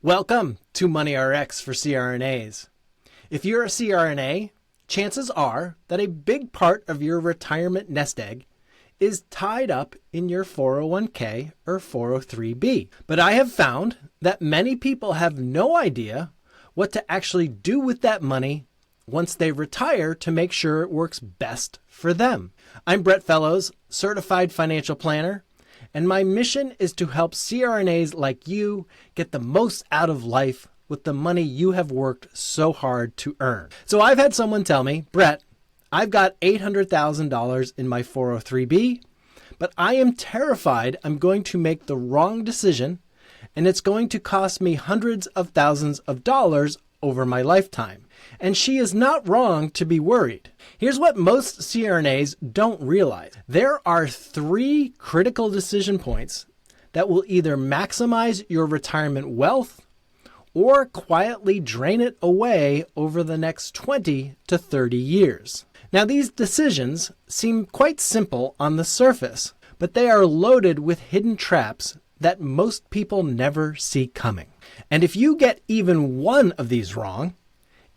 Welcome to Money RX for CRNAs. If you're a CRNA, chances are that a big part of your retirement nest egg is tied up in your 401k or 403b. But I have found that many people have no idea what to actually do with that money once they retire to make sure it works best for them. I'm Brett Fellows, certified financial planner, and my mission is to help CRNAs like you get the most out of life with the money you have worked so hard to earn. So I've had someone tell me, Brett, I've got $800,000 in my 403b, but I am terrified I'm going to make the wrong decision and it's going to cost me hundreds of thousands of dollars over my lifetime. And she is not wrong to be worried. Here's what most CRNAs don't realize. There are 3 critical decision points that will either maximize your retirement wealth or quietly drain it away over the next 20 to 30 years. Now, these decisions seem quite simple on the surface, but they are loaded with hidden traps that most people never see coming. And if you get even one of these wrong,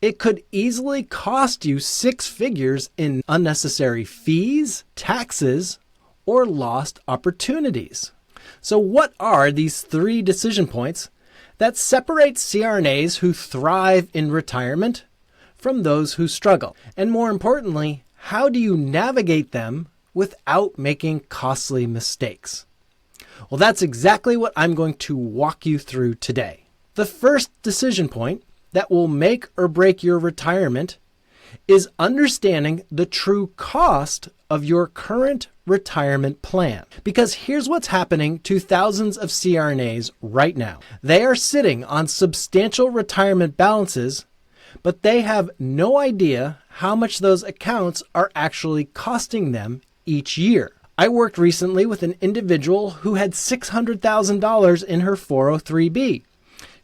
it could easily cost you 6 figures in unnecessary fees, taxes, or lost opportunities. So what are these 3 decision points that separate CRNAs who thrive in retirement from those who struggle? And more importantly, how do you navigate them without making costly mistakes? Well, that's exactly what I'm going to walk you through today. The first decision point that will make or break your retirement is understanding the true cost of your current retirement plan. Because here's what's happening to thousands of CRNAs right now. They are sitting on substantial retirement balances, but they have no idea how much those accounts are actually costing them each year. I worked recently with an individual who had $600,000 in her 403b.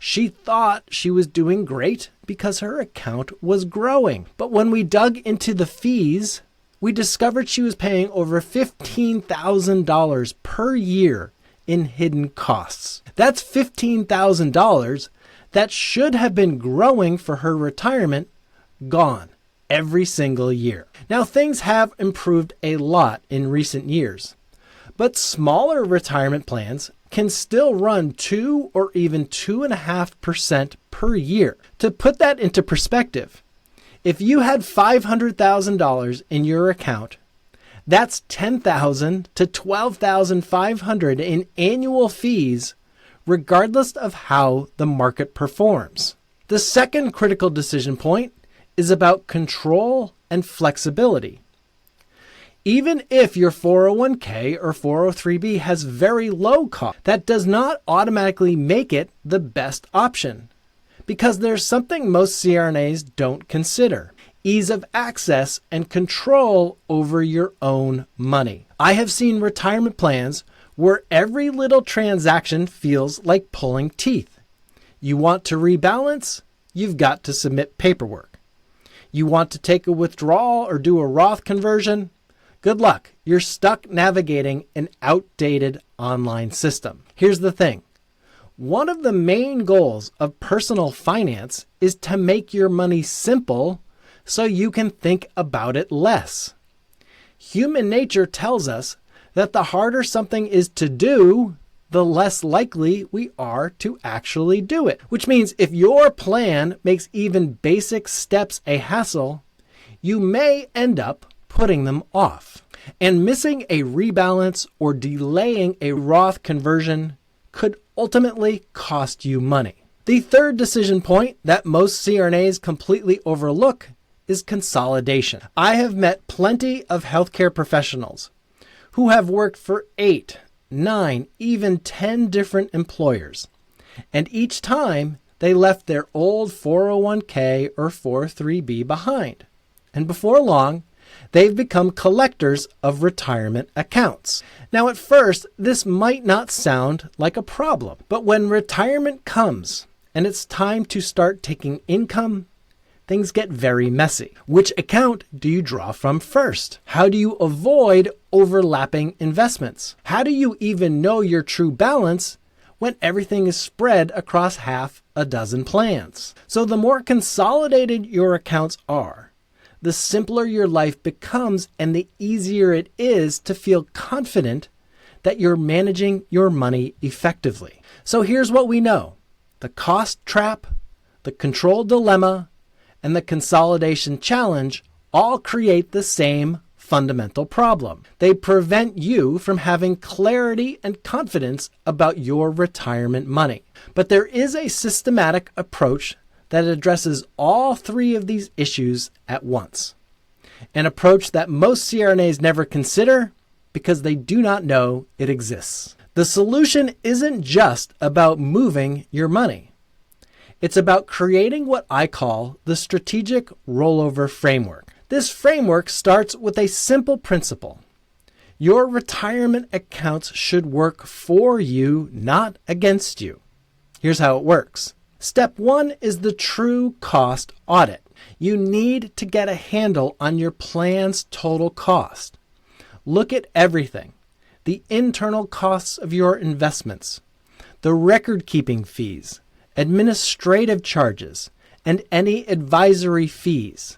She thought she was doing great because her account was growing. But when we dug into the fees, we discovered she was paying over $15,000 per year in hidden costs. That's $15,000 that should have been growing for her retirement, gone every single year. Now, things have improved a lot in recent years, but smaller retirement plans can still run 2 or even 2.5% per year. To put that into perspective, if you had $500,000 in your account, that's $10,000 to $12,500 in annual fees, regardless of how the market performs. The second critical decision point is about control and flexibility. Even if your 401k or 403b has very low cost, that does not automatically make it the best option, because there's something most CRNAs don't consider: ease of access and control over your own money. I have seen retirement plans where every little transaction feels like pulling teeth. You want to rebalance? You've got to submit paperwork. You want to take a withdrawal or do a Roth conversion? Good luck. You're stuck navigating an outdated online system. Here's the thing. One of the main goals of personal finance is to make your money simple so you can think about it less. Human nature tells us that the harder something is to do, the less likely we are to actually do it. Which means if your plan makes even basic steps a hassle, you may end up putting them off. And missing a rebalance or delaying a Roth conversion could ultimately cost you money. The third decision point that most CRNAs completely overlook is consolidation. I have met plenty of healthcare professionals who have worked for 8, 9, even 10 different employers. And each time they left their old 401k or 403b behind. And before long, they've become collectors of retirement accounts. Now, at first, this might not sound like a problem, but when retirement comes and it's time to start taking income, things get very messy. Which account do you draw from first? How do you avoid overlapping investments? How do you even know your true balance when everything is spread across half a dozen plans. So the more consolidated your accounts are, the simpler your life becomes and the easier it is to feel confident that you're managing your money effectively. So here's what we know. The cost trap, the control dilemma, and the consolidation challenge all create the same fundamental problem. They prevent you from having clarity and confidence about your retirement money. But there is a systematic approach that addresses all three of these issues at once. An approach that most CRNAs never consider because they do not know it exists. The solution isn't just about moving your money. It's about creating what I call the strategic rollover framework. This framework starts with a simple principle. Your retirement accounts should work for you, not against you. Here's how it works. Step 1 is the true cost audit. You need to get a handle on your plan's total cost. Look at everything. The internal costs of your investments, the record-keeping fees, administrative charges, and any advisory fees.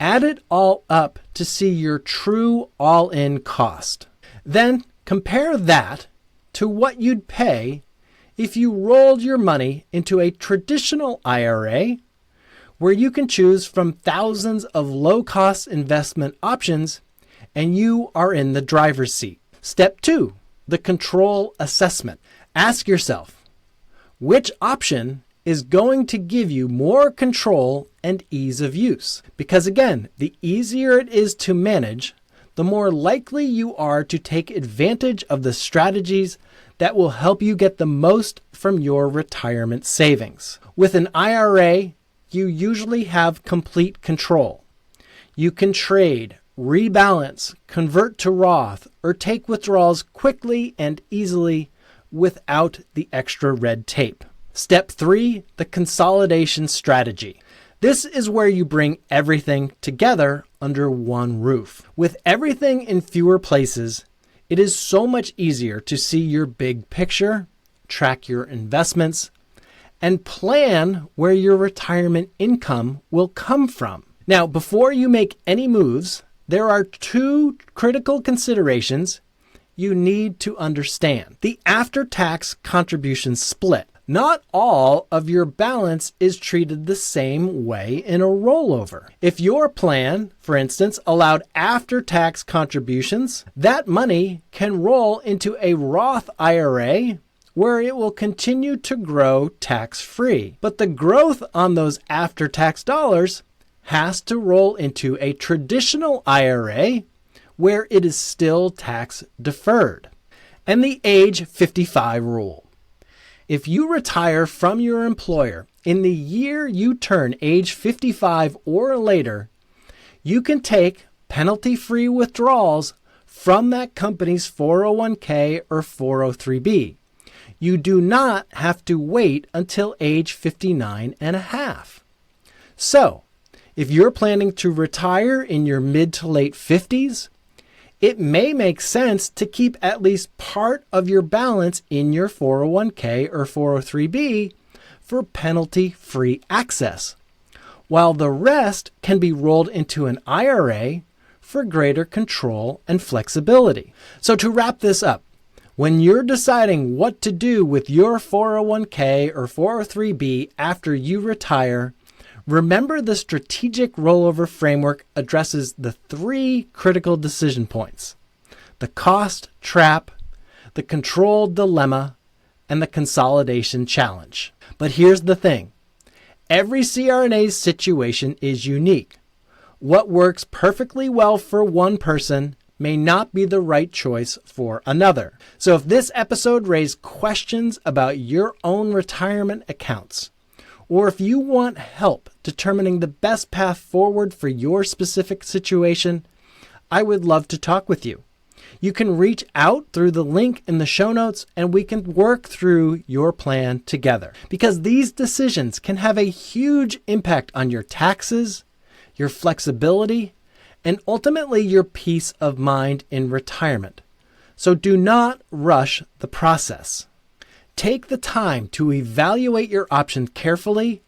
Add it all up to see your true all-in cost. Then compare that to what you'd pay if you rolled your money into a traditional IRA where you can choose from thousands of low-cost investment options and you are in the driver's seat. Step 2, the control assessment. Ask yourself, which option is going to give you more control and ease of use? Because again, the easier it is to manage, the more likely you are to take advantage of the strategies that will help you get the most from your retirement savings. With an IRA, you usually have complete control. You can trade, rebalance, convert to Roth, or take withdrawals quickly and easily without the extra red tape. Step 3, the consolidation strategy. This is where you bring everything together under one roof. With everything in fewer places, it is so much easier to see your big picture, track your investments, and plan where your retirement income will come from. Now, before you make any moves, there are 2 critical considerations you need to understand. The after-tax contribution split. Not all of your balance is treated the same way in a rollover. If your plan, for instance, allowed after-tax contributions, that money can roll into a Roth IRA where it will continue to grow tax-free. But the growth on those after-tax dollars has to roll into a traditional IRA where it is still tax deferred. And the age 55 rule. If you retire from your employer in the year you turn age 55 or later, you can take penalty-free withdrawals from that company's 401k or 403b. You do not have to wait until age 59 and a half. So, if you're planning to retire in your mid to late 50s, it may make sense to keep at least part of your balance in your 401k or 403b for penalty-free access, while the rest can be rolled into an IRA for greater control and flexibility. So to wrap this up, when you're deciding what to do with your 401k or 403b after you retire, remember the strategic rollover framework addresses the 3 critical decision points: the cost trap, the control dilemma, and the consolidation challenge. But here's the thing. Every CRNA's situation is unique. What works perfectly well for one person may not be the right choice for another. So if this episode raised questions about your own retirement accounts, or if you want help determining the best path forward for your specific situation, I would love to talk with you. You can reach out through the link in the show notes and we can work through your plan together. Because these decisions can have a huge impact on your taxes, your flexibility, and ultimately your peace of mind in retirement. So do not rush the process. Take the time to evaluate your options carefully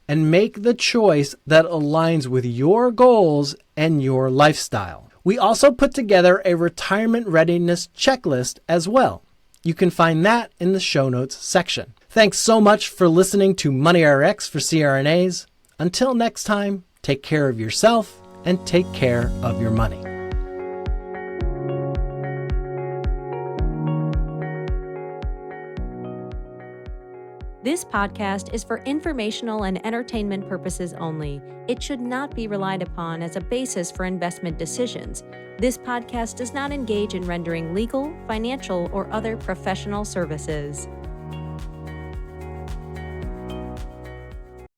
and make the choice that aligns with your goals and your lifestyle. We also put together a retirement readiness checklist as well. You can find that in the show notes section. Thanks so much for listening to Money RX for CRNAs. Until next time, take care of yourself and take care of your money. This podcast is for informational and entertainment purposes only. It should not be relied upon as a basis for investment decisions. This podcast does not engage in rendering legal, financial, or other professional services.